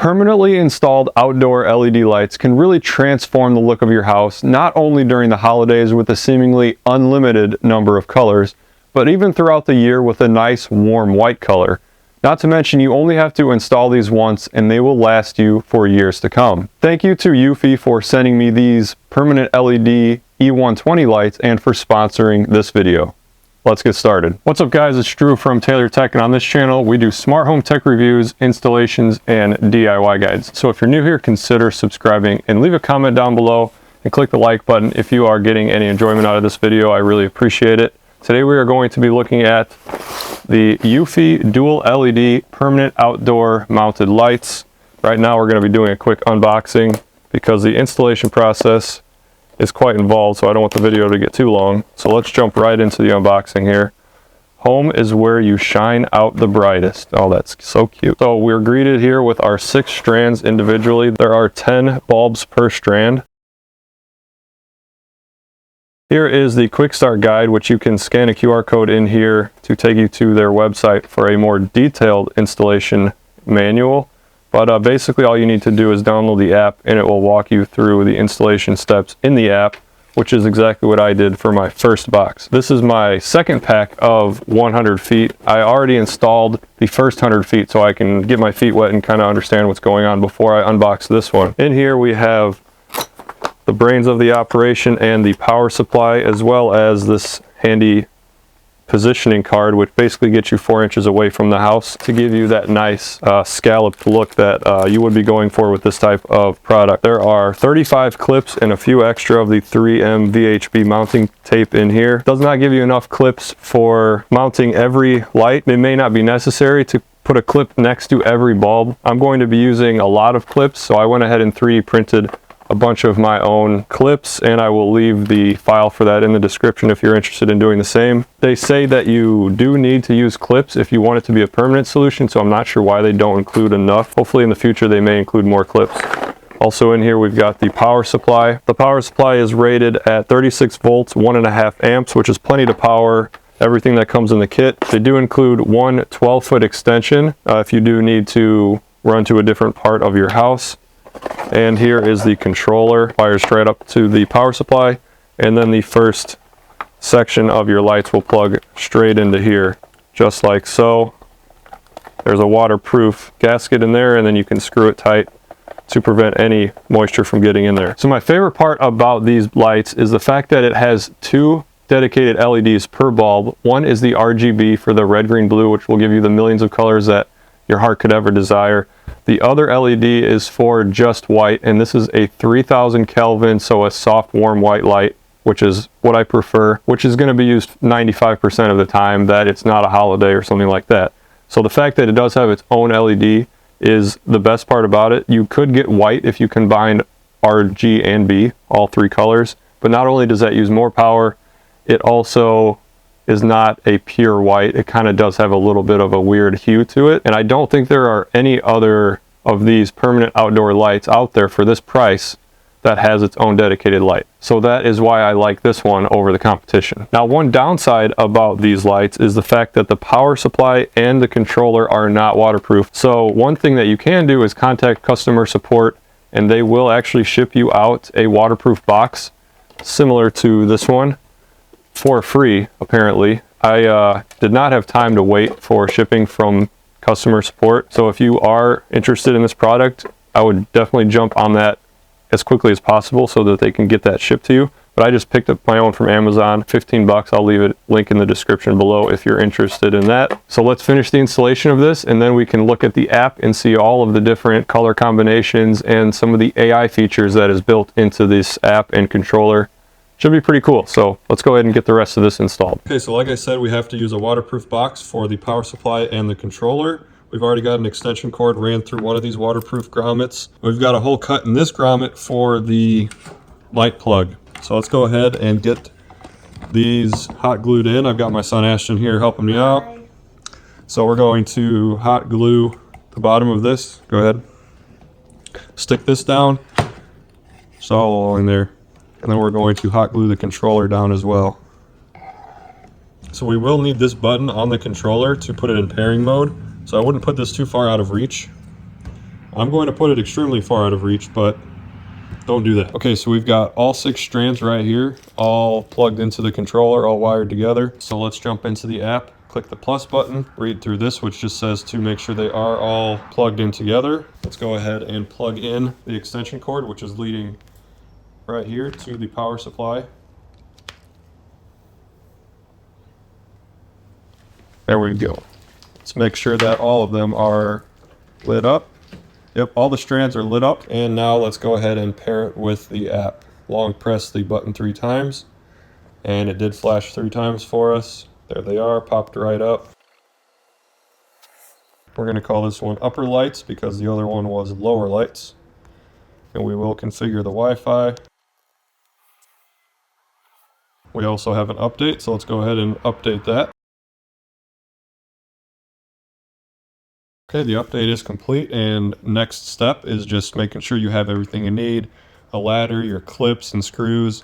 Permanently installed outdoor LED lights can really transform the look of your house, not only during the holidays with a seemingly unlimited number of colors, but even throughout the year with a nice warm white color. Not to mention, you only have to install these once and they will last you for years to come. Thank you to Eufy for sending me these permanent LED E120 lights and for sponsoring this video. Let's get started. What's up guys, it's Drew from Taylor Tech, and on this channel we do smart home tech reviews, installations, and DIY guides. So if you're new here, consider subscribing and leave a comment down below and click the like button if you are getting any enjoyment out of this video. I really appreciate it. Today we are going to be looking at the Eufy Dual LED Permanent Outdoor Mounted Lights. Right now we're going to be doing a quick unboxing because the installation process is quite involved, so I don't want the video to get too long. So let's jump right into the unboxing here. Home is where you shine out the brightest. Oh, that's so cute. So we're greeted here with our 6 strands individually. There are 10 bulbs per strand. Here is the quick start guide, which you can scan a QR code in here to take you to their website for a more detailed installation manual. But basically all you need to do is download the app and it will walk you through the installation steps in the app, which is exactly what I did for my first box. This is my second pack of 100 feet. I already installed the first 100 feet so I can get my feet wet and kind of understand what's going on before I unbox this one. In here we have the brains of the operation and the power supply, as well as this handy positioning card, which basically gets you 4 inches away from the house to give you that nice scalloped look that you would be going for with this type of product. There are 35 clips and a few extra of the 3M VHB mounting tape in here. Does not give you enough clips for mounting every light. It may not be necessary to put a clip next to every bulb. I'm going to be using a lot of clips, so I went ahead and 3D printed a bunch of my own clips, and I will leave the file for that in the description if you're interested in doing the same. They say that you do need to use clips if you want it to be a permanent solution, so I'm not sure why they don't include enough. Hopefully in the future they may include more clips. Also in here we've got the power supply. The power supply is rated at 36 volts, 1.5 amps, which is plenty to power everything that comes in the kit. They do include one 12-foot extension if you do need to run to a different part of your house. And here is the controller, wires straight up to the power supply, and then the first section of your lights will plug straight into here, just like so. There's a waterproof gasket in there, and then you can screw it tight to prevent any moisture from getting in there. So my favorite part about these lights is the fact that it has 2 dedicated LEDs per bulb. One is the RGB for the red, green, blue, which will give you the millions of colors that your heart could ever desire. The other LED is for just white, and this is a 3000 Kelvin, so a soft warm white light, which is what I prefer, which is going to be used 95% of the time that it's not a holiday or something like that. So the fact that it does have its own LED is the best part about it. You could get white if you combine RG and B, all 3 colors, but not only does that use more power, it also is not a pure white. It kind of does have a little bit of a weird hue to it, and I don't think there are any other of these permanent outdoor lights out there for this price that has its own dedicated light. So that is why I like this one over the competition. Now, one downside about these lights is the fact that the power supply and the controller are not waterproof. So one thing that you can do is contact customer support, and they will actually ship you out a waterproof box similar to this one for free, apparently. I did not have time to wait for shipping from customer support, so if you are interested in this product, I would definitely jump on that as quickly as possible so that they can get that shipped to you. But I just picked up my own from Amazon, 15 bucks. I'll leave a link in the description below if you're interested in that. So let's finish the installation of this, and then we can look at the app and see all of the different color combinations and some of the AI features that is built into this app and controller. Should be pretty cool. So let's go ahead and get the rest of this installed. Okay, so like I said, we have to use a waterproof box for the power supply and the controller. We've already got an extension cord ran through one of these waterproof grommets. We've got a hole cut in this grommet for the light plug. So let's go ahead and get these hot glued in. I've got my son Ashton here helping me out. So we're going to hot glue the bottom of this. Go ahead. Stick this down. It's all along there. And then we're going to hot glue the controller down as well. So we will need this button on the controller to put it in pairing mode. So I wouldn't put this too far out of reach. I'm going to put it extremely far out of reach, but don't do that. Okay, so we've got all 6 strands right here, all plugged into the controller, all wired together. So let's jump into the app, click the plus button, read through this, which just says to make sure they are all plugged in together. Let's go ahead and plug in the extension cord, which is leading right here to the power supply. There we go. Let's make sure that all of them are lit up. Yep, all the strands are lit up. And now let's go ahead and pair it with the app. Long press the button 3 times, and it did flash 3 times for us. There they are, popped right up. We're going to call this one upper lights because the other one was lower lights. And we will configure the Wi-Fi. We also have an update, so let's go ahead and update that. Okay, the update is complete, and next step is just making sure you have everything you need. A ladder, your clips and screws,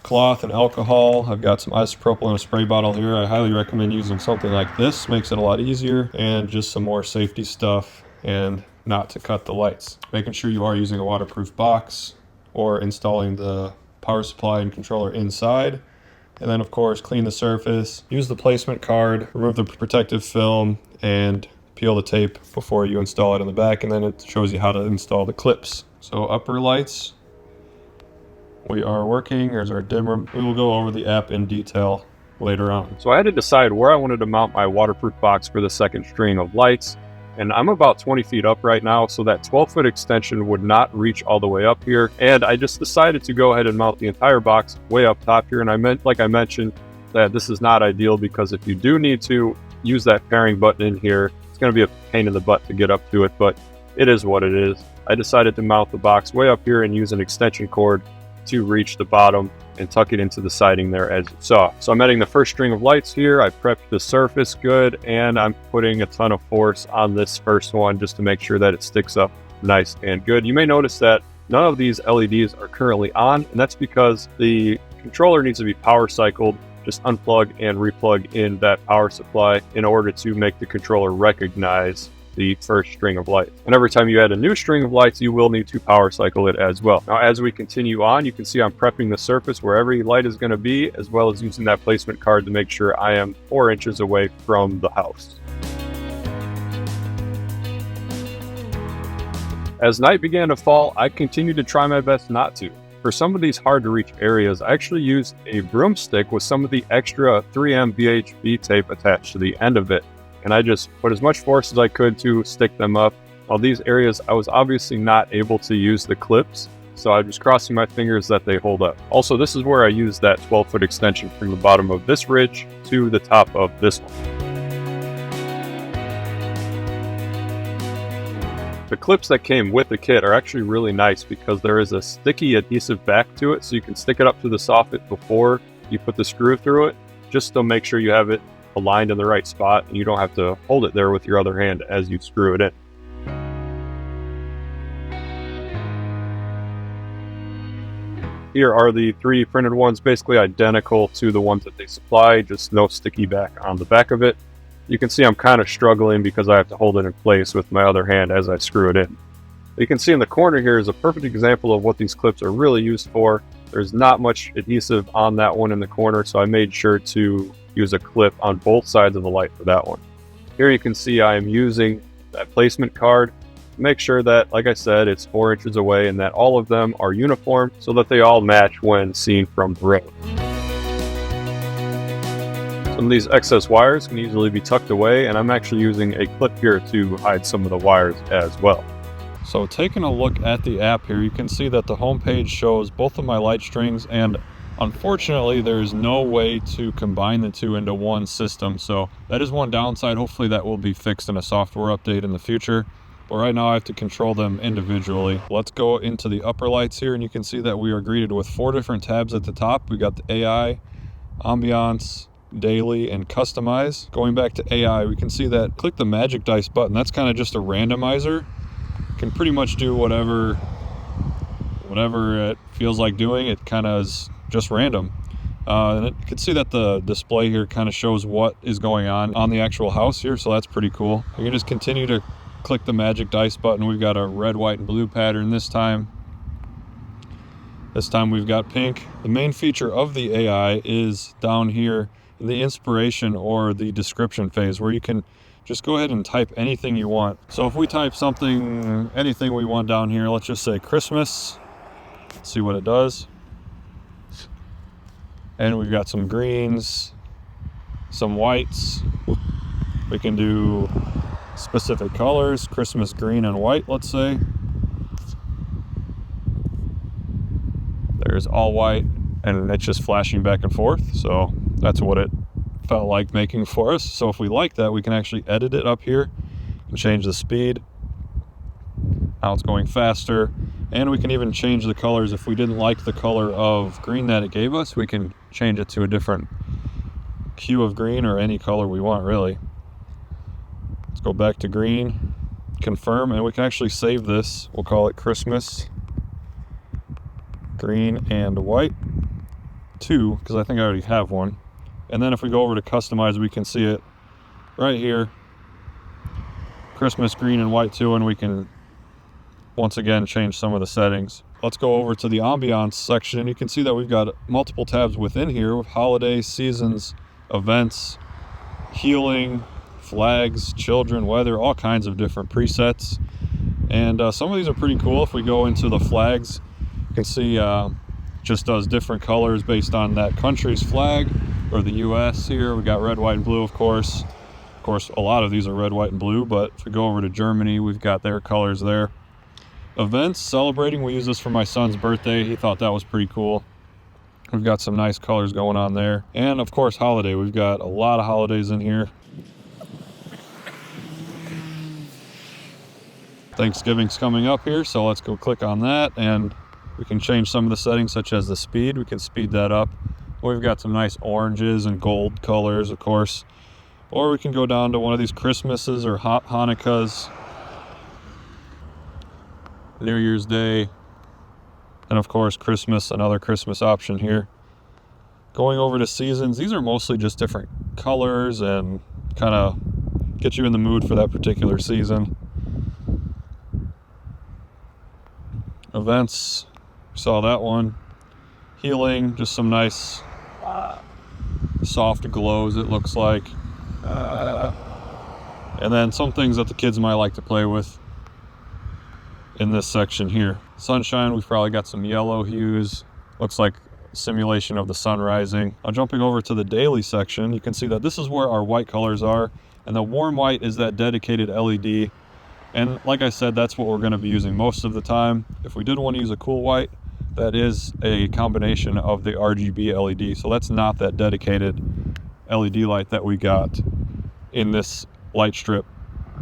cloth and alcohol. I've got some isopropyl in a spray bottle here. I highly recommend using something like this. Makes it a lot easier, and just some more safety stuff and not to cut the lights. Making sure you are using a waterproof box or installing the power supply and controller inside. And then of course, clean the surface, use the placement card, remove the protective film, and peel the tape before you install it in the back, and then it shows you how to install the clips. So upper lights, we are working. Here's our dimmer. We will go over the app in detail later on. So I had to decide where I wanted to mount my waterproof box for the second string of lights, and I'm about 20 feet up right now, so that 12-foot extension would not reach all the way up here, and I just decided to go ahead and mount the entire box way up top here. And I mentioned that this is not ideal because if you do need to use that pairing button in here, it's going to be a pain in the butt to get up to it, but it is what it is. I decided to mount the box way up here and use an extension cord to reach the bottom and tuck it into the siding there, as you saw. So I'm adding the first string of lights here. I prepped the surface good, and I'm putting a ton of force on this first one just to make sure that it sticks up nice and good. You may notice that none of these LEDs are currently on, and that's because the controller needs to be power cycled. Just unplug and replug in that power supply in order to make the controller recognize the first string of lights. And every time you add a new string of lights, you will need to power cycle it as well. Now, as we continue on, you can see I'm prepping the surface where every light is going to be, as well as using that placement card to make sure I am 4 inches away from the house. As night began to fall, I continued to try my best not to. For some of these hard to reach areas, I actually used a broomstick with some of the extra 3M VHB tape attached to the end of it. And I just put as much force as I could to stick them up. On these areas, I was obviously not able to use the clips, so I'm just crossing my fingers that they hold up. Also, this is where I used that 12-foot extension from the bottom of this ridge to the top of this one. The clips that came with the kit are actually really nice because there is a sticky adhesive back to it, so you can stick it up to the soffit before you put the screw through it, just to make sure you have it aligned in the right spot and you don't have to hold it there with your other hand as you screw it in. Here are the 3D printed ones, basically identical to the ones that they supply, just no sticky back on the back of it. You can see I'm kind of struggling because I have to hold it in place with my other hand as I screw it in. You can see in the corner here is a perfect example of what these clips are really used for. There's not much adhesive on that one in the corner, so I made sure to use a clip on both sides of the light for that one. Here you can see I am using that placement card to make sure that, like I said, it's 4 inches away and that all of them are uniform so that they all match when seen from the road. Some of these excess wires can easily be tucked away, and I'm actually using a clip here to hide some of the wires as well. So taking a look at the app here, you can see that the home page shows both of my light strings, and unfortunately there's no way to combine the two into one system. So that is one downside. Hopefully that will be fixed in a software update in the future. But right now I have to control them individually. Let's go into the upper lights here, and you can see that we are greeted with 4 different tabs at the top. We got the AI, ambiance, daily, and customize. Going back to AI, we can see that click the magic dice button. That's kind of just a randomizer. Can pretty much do whatever it feels like doing. It kind of is just random. And you can see that the display here kind of shows what is going on the actual house here, so that's pretty cool. You can just continue to click the magic dice button, we've got a red, white, and blue pattern this time. This time we've got pink. The main feature of the AI is down here in the inspiration or the description phase, where you can just go ahead and type anything you want. So if we type something, anything we want down here, let's just say Christmas, let's see what it does. And we've got some greens, some whites. We can do specific colors, Christmas green and white, let's say. There's all white, and it's just flashing back and forth. So that's what it felt like making for us. So if we like that, we can actually edit it up here and change the speed. Now it's going faster, and we can even change the colors. If we didn't like the color of green that it gave us, we can change it to a different hue of green, or any color we want, really. Let's go back to green, confirm, and we can actually save this. We'll call it Christmas green and white 2, because I think I already have one. And then if we go over to customize, we can see it right here, Christmas green and white 2, and we can once again change some of the settings. Let's go over to the ambiance section, and you can see that we've got multiple tabs within here with holidays, seasons, events, healing, flags, children, weather, all kinds of different presets. And some of these are pretty cool. If we go into the flags, you can see just does different colors based on that country's flag, or the US here. We got red, white, and blue, of course. Of course, a lot of these are red, white, and blue, but if we go over to Germany, we've got their colors there. Events, celebrating, we use this for my son's birthday. He thought that was pretty cool. We've got some nice colors going on there. And of course, holiday. We've got a lot of holidays in here. Thanksgiving's coming up here, so let's go click on that, and we can change some of the settings, such as the speed. We can speed that up. We've got some nice oranges and gold colors, of course. Or we can go down to one of these Christmases or Hanukkahs, New Year's Day, and of course Christmas, another Christmas option here. Going over to seasons, these are mostly just different colors and kind of get you in the mood for that particular season. Events, saw that one. Healing, just some nice soft glows, it looks like. And then some things that the kids might like to play with in this section here. Sunshine, we've probably got some yellow hues. Looks like simulation of the sun rising. Now jumping over to the daily section, you can see that this is where our white colors are, and the warm white is that dedicated LED. And like I said, that's what we're going to be using most of the time. If we did want to use a cool white, that is a combination of the RGB LED. So that's not that dedicated LED light that we got in this light strip.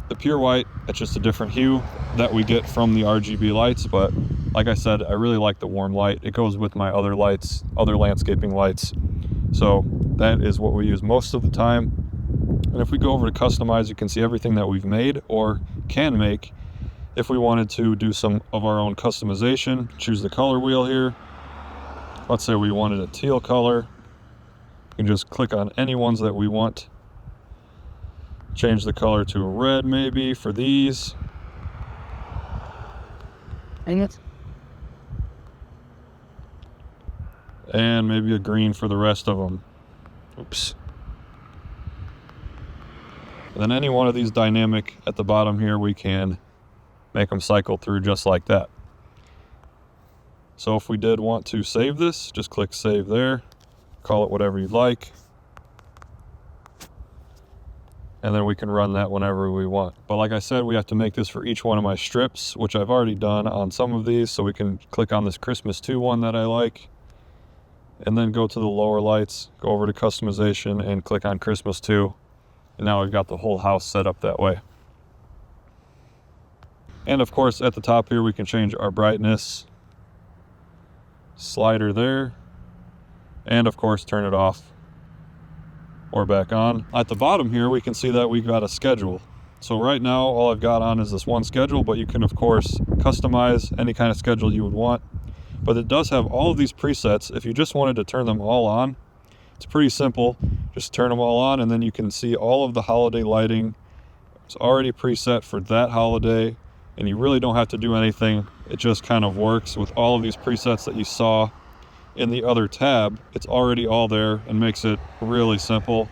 The pure white, it's just a different hue that we get from the RGB lights. But like I said, I really like the warm light. It goes with my other lights, other landscaping lights. So that is what we use most of the time. And if we go over to customize, you can see everything that we've made or can make. If we wanted to do some of our own customization, choose the color wheel here. Let's say we wanted a teal color. We can just click on any ones that we want. Change the color to a red maybe for these. And maybe a green for the rest of them. Oops. And then any one of these dynamic at the bottom here, we can make them cycle through just like that. So if we did want to save this, just click save there, call it whatever you'd like, and then we can run that whenever we want. But like I said, we have to make this for each one of my strips, which I've already done on some of these. So we can click on this Christmas 2 one that I like, and then go to the lower lights, go over to customization, and click on Christmas 2. And now we've got the whole house set up that way. And of course, at the top here, we can change our brightness slider there, and of course turn it off or back on. At the bottom here, we can see that we've got a schedule. So right now, all I've got on is this one schedule, but you can of course customize any kind of schedule you would want. But it does have all of these presets. If you just wanted to turn them all on, it's pretty simple. Just turn them all on, and then you can see all of the holiday lighting It's already preset for that holiday, and you really don't have to do anything. It just kind of works with all of these presets that you saw in the other tab. It's already all there and makes it really simple.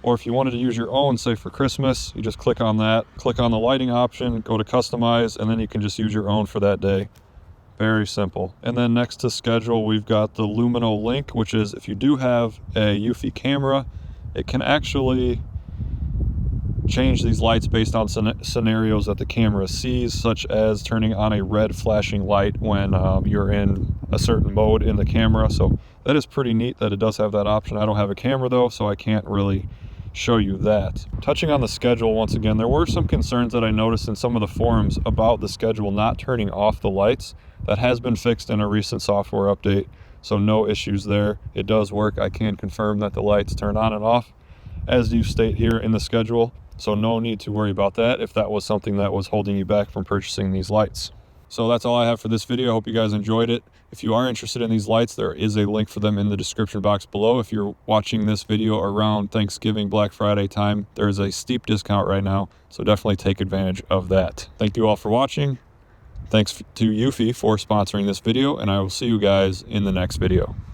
Or if you wanted to use your own, say for Christmas, you just click on that, click on the lighting option, go to customize, and then you can just use your own for that day. Very simple. And then next to schedule, we've got the Lumino link, which is if you do have a Eufy camera, it can actually change these lights based on scenarios that the camera sees, such as turning on a red flashing light when you're in a certain mode in the camera. So that is pretty neat that it does have that option. I don't have a camera though, so I can't really show you that. Touching on the schedule once again, there were some concerns that I noticed in some of the forums about the schedule not turning off the lights. That has been fixed in a recent software update, so no issues there. It does work. I can confirm that the lights turn on and off as you state here in the schedule, so no need to worry about that if that was something that was holding you back from purchasing these lights. So that's all I have for this video. I hope you guys enjoyed it. If you are interested in these lights, there is a link for them in the description box below. If you're watching this video around Thanksgiving, Black Friday time, there is a steep discount right now, so definitely take advantage of that. Thank you all for watching. Thanks to Eufy for sponsoring this video, and I will see you guys in the next video.